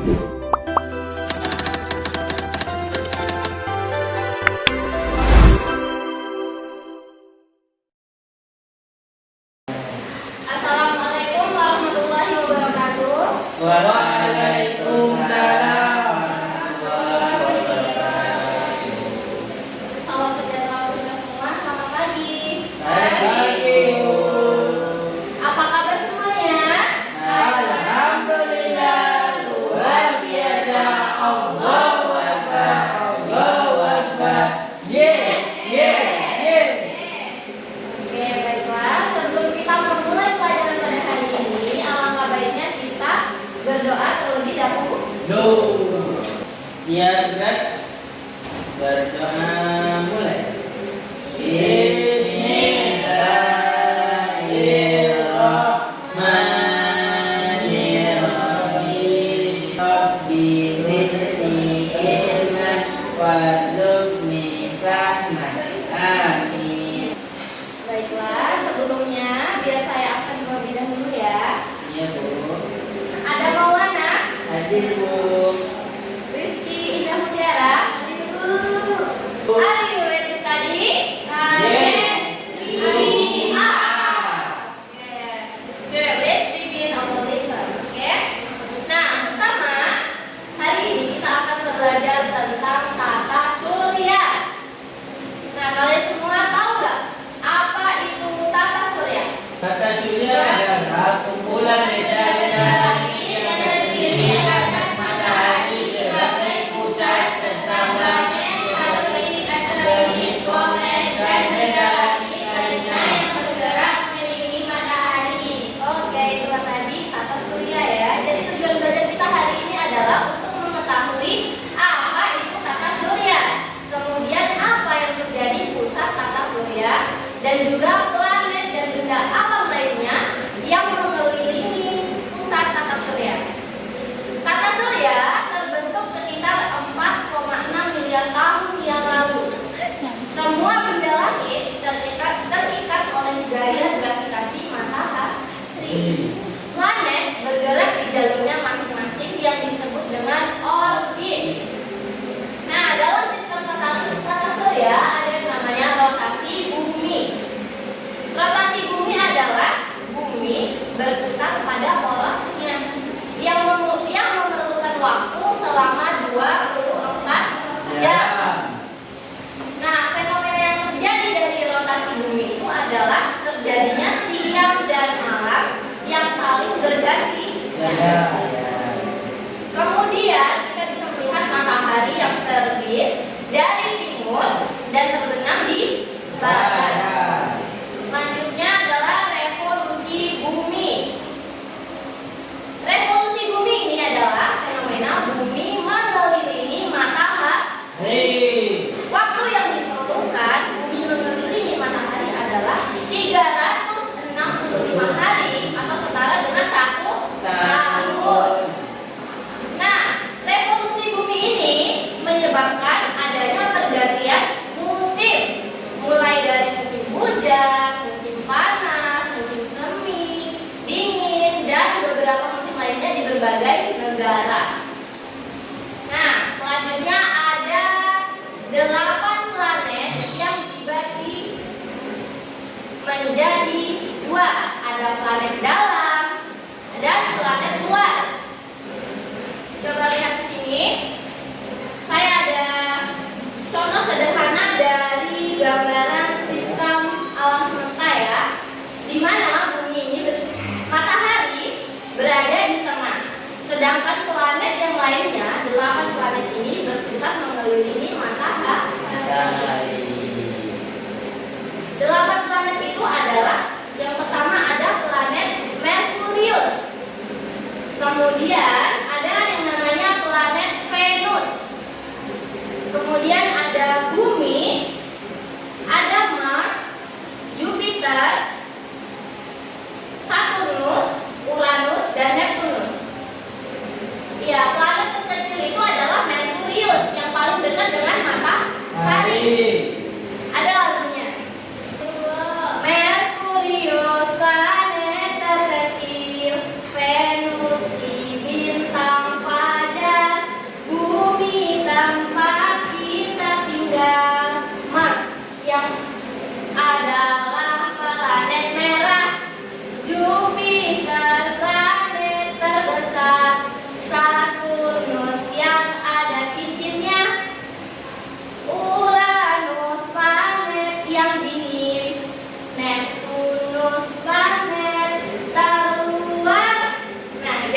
Assalamualaikum warahmatullahi wabarakatuh. Waalaikumsalam. Salam sejahtera untuk kita semua. Selamat pagi. Pagi. Apa kabar semuanya? Alhamdulillah, luar biasa. Allahu Akbar, Allahu Akbar. Yes, yes, yes. Oke, baiklah. Sebelum kita memulai pelajaran pada hari ini, alangkah baiknya kita berdoa terlebih dahulu. Siap gerak. Berdoa mulai. Bismillahirrahmanirrahim. Rabbi zidni ilman warzuqni fahman. Amin. Baiklah, sebelumnya biar saya absen terlebih dahulu ya. Iya, Bu. Ada Maulana, Hadir, Bu. Rizky Indah Mutiara. Are you ready to study? Yes, we are. Okay, let's begin our lesson. Okay. Nah, pertama, hari ini kita akan belajar tentang tata surya. Nah, kalian semua tahu nggak apa itu tata surya? Tata surya adalah kumpulan medan langit yang terdiri atas matahari sebagai pusat serta planet, satelit, asteroid, komet, dan benda langit lainnya yang bergerak mengelilingi matahari. Oke, itulah tadi tata surya ya. Jadi tujuan belajar kita hari ini adalah untuk mengetahui apa itu tata surya, kemudian apa yang menjadi pusat tata surya, dan juga planet dan benda alam lainnya yang mengelilingi pusat tata surya. Tata surya terbentuk sekitar 4,6 miliar tahun yang lalu. Semua benda langit terikat oleh gaya gravitasi matahari. Planet bergerak di jalurnya masing-masing yang disebut dengan orbit. Nah, dalam sistem tata surya ada yang namanya rotasi bumi. Rotasi bumi adalah bumi berputar pada porosnya yang memerlukan waktu selama 24 jam. Nah, fenomena yang terjadi dari rotasi bumi itu adalah terjadinya siang dan malam yang saling berganti. Kemudian kita bisa melihat matahari yang terbit dari timur dan terbenam di barat. Selanjutnya adalah revolusi bumi. Revolusi bumi ini adalah fenomena bumi mengelilingi matahari. Waktu yang diperlukan bumi mengelilingi matahari adalah 365 hari atau setara dengan 1 tahun. Nah, revolusi bumi ini menyebabkan adanya pergantian musim, mulai dari musim hujan, musim panas, musim semi, dingin, dan beberapa musim lainnya di berbagai negara. Nah, selanjutnya ada 8 planet yang dibagi menjadi 2. Ada planet dalam dan planet luar. Coba lihat di sini. Saya ada contoh sederhana dari gambaran sistem alam semesta ya, di mana bumi ini matahari berada di tengah, sedangkan planet yang lainnya 8 planet ini berputar mengelilingi matahari. 8 planet itu adalah, yang pertama ada planet Merkurius, kemudian ada yang namanya planet Venus, kemudian ada Bumi, ada Mars, Jupiter, Saturnus, Uranus, dan Neptunus. Ya, planet terkecil itu adalah Merkurius yang paling dekat dengan matahari. Ada lagunya. Merkurius planet terkecil, Venus si bintang pada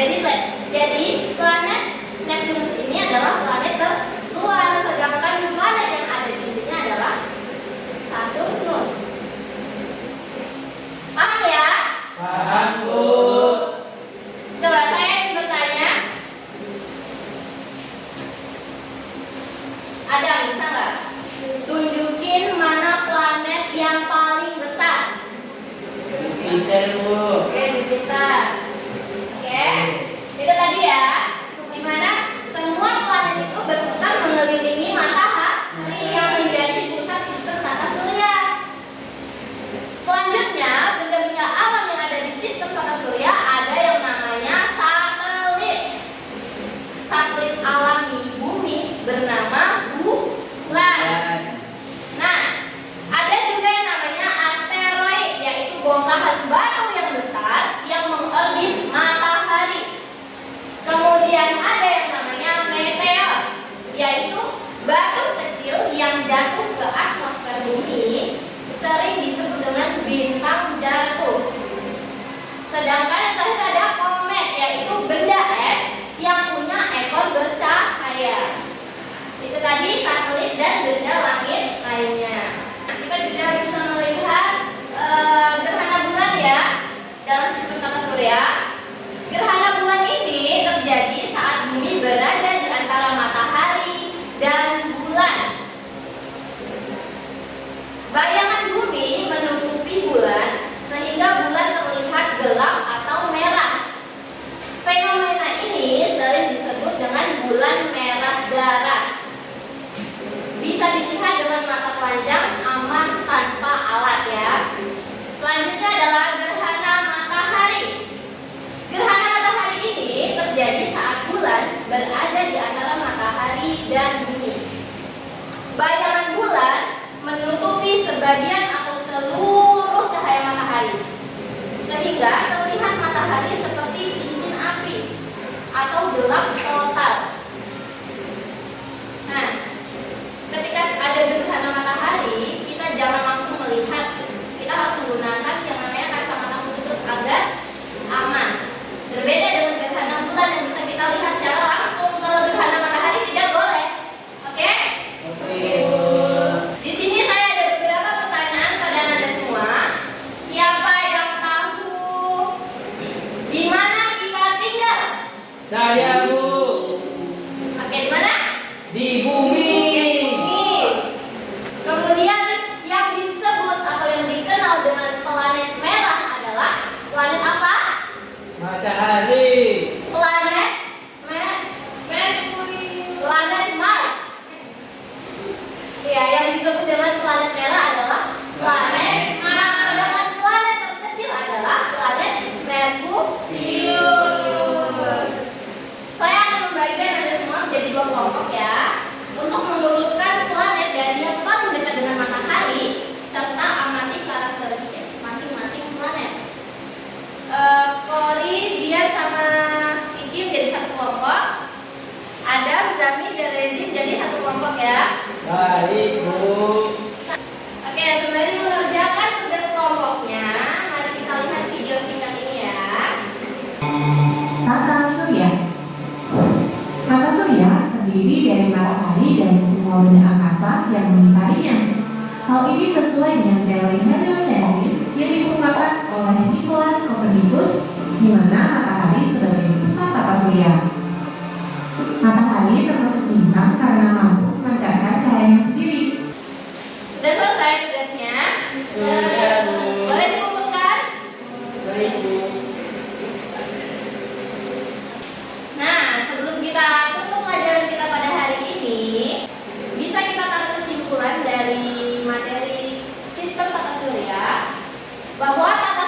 Jadi planet Neptunus ini adalah planet terluar, sedangkan planet yang ada cincinnya adalah Saturnus. Paham ya? Paham, Bu. Coba saya bertanya. Ada bisa nggak? Tunjukin mana planet yang paling besar. Jupiter, Bu. Oke, Jupiter. Oke, itu tadi ya. Dimana semua planet itu berputar mengelilingi matahari yang menjadi pusat sistem tata surya. Selanjutnya, benda-benda alam yang ada di sistem tata surya ada yang namanya satelit. Satelit alami bumi bernama bulan. Nah, ada juga yang namanya asteroid, yaitu bongkahan batu yang besar yang mengorbit matahari. Kemudian ada yang namanya meteor, yaitu batu kecil yang jatuh ke atmosfer bumi, sering disebut dengan bintang jatuh. Sedangkan yang terakhir ada komet, yaitu benda es yang punya ekor bercahaya. Itu tadi satelit dan benda langit lainnya. Kita juga bisa melihat gerhana bulan ya dalam sistem tata surya. Gerhana bulan ini terjadi saat bumi berada di antara matahari dan bulan. Bayangan bumi menutupi bulan sehingga bulan terlihat gelap atau merah. Fenomena ini sering disebut dengan bulan merah darah. Bisa dilihat dengan mata telanjang aman tanpa alat ya. Selanjutnya adalah gerhana matahari. Gerhana matahari ini terjadi saat bulan berada di antara matahari dan bumi. Bayangan bulan menutupi sebagian atau seluruh cahaya matahari, sehingga terlihat matahari seperti cincin api atau gelap total. Nah, ketika ada gerhana matahari, kita jangan langsung melihat. Kita harus menggunakan yang namanya kacamata khusus agar aman. Berbeda dengan gerhana bulan yang bisa kita lihat secara langsung. Kalau gerhana matahari tidak boleh. Oke? Oke. Di sini saya ada beberapa pertanyaan pada Anda semua. Siapa yang tahu di mana kita tinggal? Saya, Bu. Oke, di mana? Di bumi. Kemudian yang disebut atau yang dikenal dengan planet merah adalah planet apa? Matahari. Planet Planet Mars. Ya, yang disebut dengan planet merah adalah planet Mars. Sedangkan planet terkecil adalah planet Merkurius. Saya akan membagikan Anda semua menjadi dua kelompok ya, untuk mengurutkan planet dari yang paling dekat dengan matahari serta amati karakteristik masing-masing planet. Kori, Dian sama Ikim jadi satu kelompok. Adam, Zami, dan Rezin jadi satu kelompok ya. Baik, Bu. Oke, sembari mengerjakan tugas kelompoknya, mari kita lihat video singkat ini ya. Tata surya. Tata surya terdiri dari matahari dan semua benda angkasa yang mengitarinya. Hal ini sesuai dengan teori heliocentris yang dikemukakan oleh Nicolaus Copernicus, di mana matahari sebagai pusat tata surya. Matahari termasuk bintang karena mampu memancarkan cahayanya sendiri. Sudah selesai tugasnya? Sudah, Bu. Boleh dikumpulkan? Baik, Bu. Nah, sebelum kita tutup pelajaran kita pada hari ini, bisa kita tarik kesimpulan dari materi sistem tata surya bahwa tata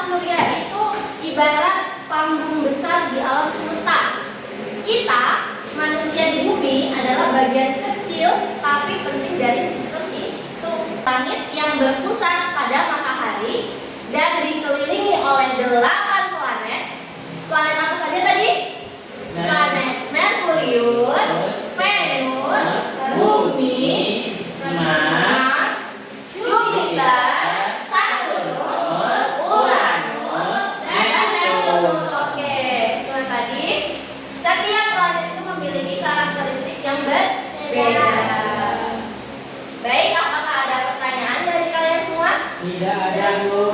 Setiap planet itu memiliki karakteristik yang berbeda. Baik, apakah ada pertanyaan dari kalian semua? Tidak ada, Bu.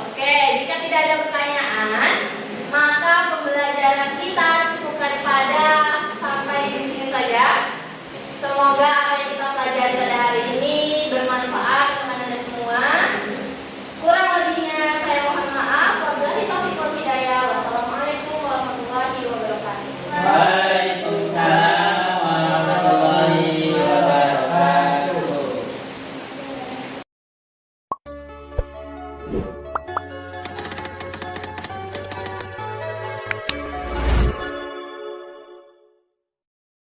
Oke, jika tidak ada pertanyaan, maka pembelajaran kita cukupkan pada sampai di sini saja. Semoga apa yang kita pelajari pada hari ini bermanfaat untuk Anda semua. Kurang lebihnya saya mohon maaf. Wabillahi taufiq wal hidayah. Wassalamualaikum warahmatullahi wabarakatuh. Waalaikumsalam warahmatullahi wabarakatuh.